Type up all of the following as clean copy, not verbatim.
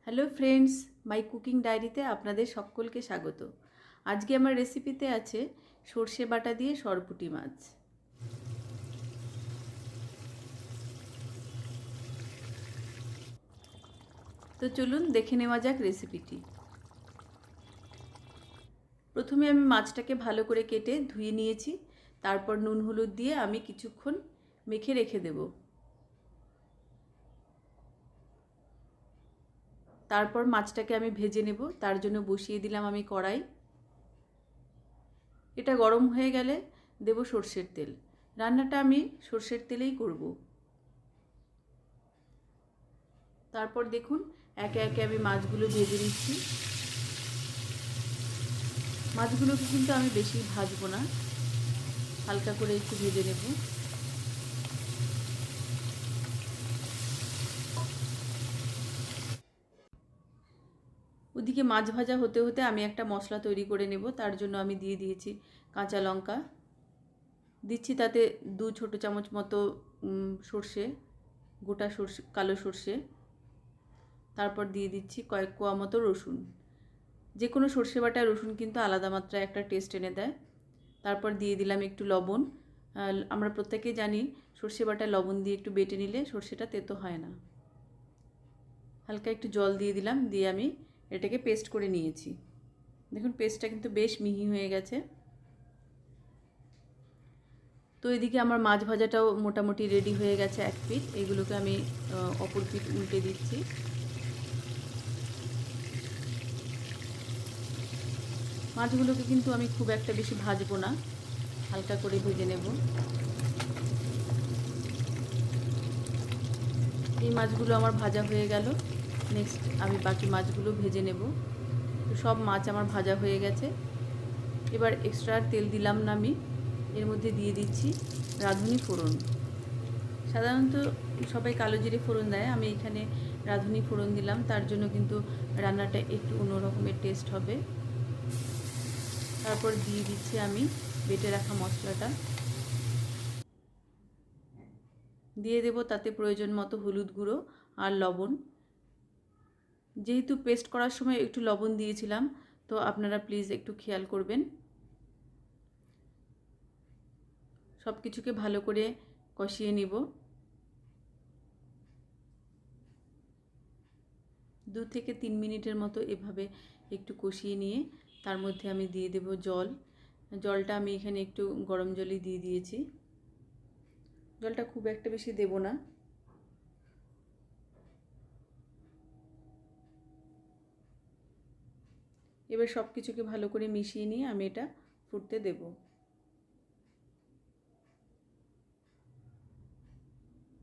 Hello friends, my cooking ডায়েরিতে আপনাদের সকলকে স্বাগত। আজকে আমার রেসিপিতে আছে সর্ষে বাটা দিয়ে সরপুটি মাছ। তো চলুন দেখে নেওয়া যাক রেসিপিটি। প্রথমে আমি মাছটাকে ভালো করে কেটে ধুয়ে নিয়েছি। তারপর নুন হলুদ দিয়ে আমি কিছুক্ষণ মেখে রেখে দেব। তারপর মাছটাকে আমি ভেজে নেব। তার জন্য বসিয়ে দিলাম আমি কড়াই। এটা গরম হয়ে গেলে দেব সর্ষের তেল। রান্নাটা আমি সর্ষের তেলেই করব। তারপর দেখুন একে একে আমি মাছগুলো ভেজে নিচ্ছি। মাছগুলোকে কিন্তু আমি বেশি ভাজবো না, হালকা করে একটু ভেজে নেব। ওদিকে মাছ ভাজা হতে হতে আমি একটা মশলা তৈরি করে নেব। তার জন্য আমি দিয়ে দিয়েছি কাঁচা লঙ্কা, দিচ্ছি তাতে 2 ছোট চামচ মতো সর্ষে, গোটা সর্ষে, কালো সর্ষে। তারপর দিয়ে দিচ্ছি কয়েক কোয়া মতো রসুন। যে কোনো সর্ষে বাটা রসুন কিন্তু আলাদা মাত্রায় একটা টেস্ট এনে দেয়। তারপর দিয়ে দিলাম একটু লবণ। আমরা প্রত্যেকেই জানি সর্ষে বাটা লবণ দিয়ে একটু বেটে নিলে সর্ষেটা তেতো হয় না। হালকা একটু জল দিয়ে দিলাম, দিয়ে আমি এটাকে পেস্ট করে নিয়েছি। দেখুন পেস্টটা কিন্তু বেশ মিহি হয়ে গেছে। তো এদিকে আমার মাছ ভাজাটাও মোটামুটি রেডি হয়ে গেছে এক পিঠ। এগুলোকে আমি অপর পিঠ উল্টে দিচ্ছি। মাছগুলোকে কিন্তু আমি খুব একটা বেশি ভাজবো না, হালকা করে ভেজে নেব। এই মাছগুলো আমার ভাজা হয়ে গেল। নেক্সট আমি বাকি মাছগুলো ভেজে নেব। তো সব মাছ আমার ভাজা হয়ে গেছে। এবার এক্সট্রা তেল দিলাম না আমি, এর মধ্যে দিয়ে দিচ্ছি রাঁধুনি ফোড়ন। সাধারণত সবাই কালো জিরে ফোড়ন দেয়, আমি এখানে রাঁধুনি ফোড়ন দিলাম। তার জন্য কিন্তু রান্নাটা একটু অন্যরকমের টেস্ট হবে। তারপর দিয়ে দিচ্ছি আমি বেটে রাখা মশলাটা, দিয়ে দেব তাতে প্রয়োজন মতো হলুদ গুঁড়ো আর লবণ। যেহেতু পেস্ট করার সময় একটু লবণ দিয়েছিলাম, তো আপনারা প্লিজ একটু খেয়াল করবেন। সব কিছুকে ভালো করে কষিয়ে নিব। 2 থেকে 3 মিনিটের মতো এভাবে একটু কষিয়ে নিয়ে তার মধ্যে আমি দিয়ে দেব জল। জলটা আমি এখানে একটু গরম জলই দিয়ে দিয়েছি। জলটা খুব একটা বেশি দেব না। এবার সব কিছুকে ভালো করে মিশিয়ে নিয়ে আমি এটা ফুটতে দেব।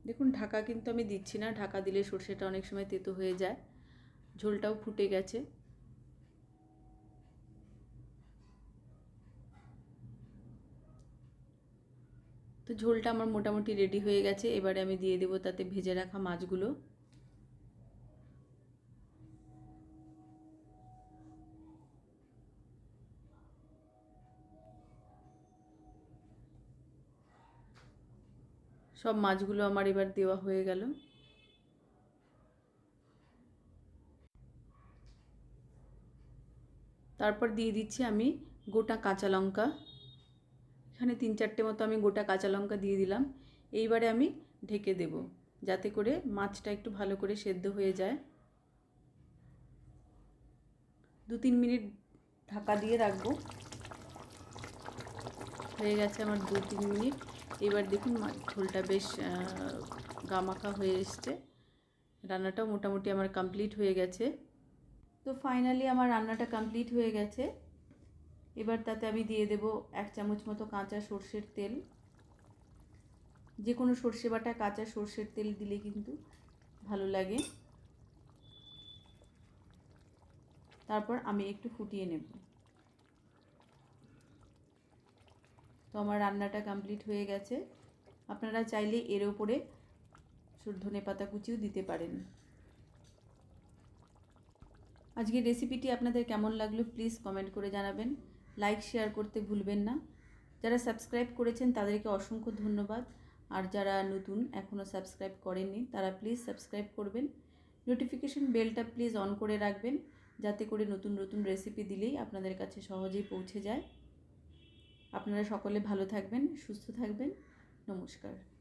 দেখুন ঢাকা কিন্তু আমি দিচ্ছি না, ঢাকা দিলে সর্ষেটা অনেক সময় তেতো হয়ে যায়। ঝোলটাও ফুটে গেছে। তো ঝোলটা আমার মোটামুটি রেডি হয়ে গেছে। এবারে আমি দিয়ে দেব তাতে ভেজে রাখা মাছগুলো। সব মাছগুলো আমার এবার দেওয়া হয়ে গেল। তারপর দিয়ে দিচ্ছি আমি গোটা কাঁচা লঙ্কা। এখানে 3-4টে মতো আমি গোটা কাঁচা লঙ্কা দিয়ে দিলাম। এইবারে আমি ঢেকে দেব, যাতে করে মাছটা একটু ভালো করে সেদ্ধ হয়ে যায়। 2-3 মিনিট ঢাকা দিয়ে রাখবো। হয়ে গেছে আমার 2-3 মিনিট। এবার দেখুন ঝোলটা বেশ গামাখা হয়ে এসছে। রান্নাটাও মোটামুটি আমার কমপ্লিট হয়ে গেছে। তো ফাইনালি আমার রান্নাটা কমপ্লিট হয়ে গেছে। এবার তাতে আমি দিয়ে দেব 1 চামচ মতো কাঁচা সর্ষের তেল। যে কোনো সর্ষে বাটা কাঁচা সর্ষের তেল দিলে কিন্তু ভালো লাগে। তারপর আমি একটু ফুটিয়ে নেব। তো আমার রান্নাটা কমপ্লিট হয়ে গেছে। আপনারা চাইলে এর ওপরে ধনেপাতা কুচিও দিতে পারেন। আজকের রেসিপিটি আপনাদের কেমন লাগলো প্লিজ কমেন্ট করে জানাবেন। লাইক শেয়ার করতে ভুলবেন না। যারা সাবস্ক্রাইব করেছেন তাদেরকে অসংখ্য ধন্যবাদ। আর যারা নতুন এখনও সাবস্ক্রাইব করেননি তারা প্লিজ সাবস্ক্রাইব করবেন নোটিফিকেশন বেলটা প্লিজ অন করে রাখবেন, যাতে করে নতুন নতুন রেসিপি দিলেই আপনাদের কাছে সহজেই পৌঁছে যায়। আপনারা সকলে ভালো থাকবেন, সুস্থ থাকবেন। নমস্কার।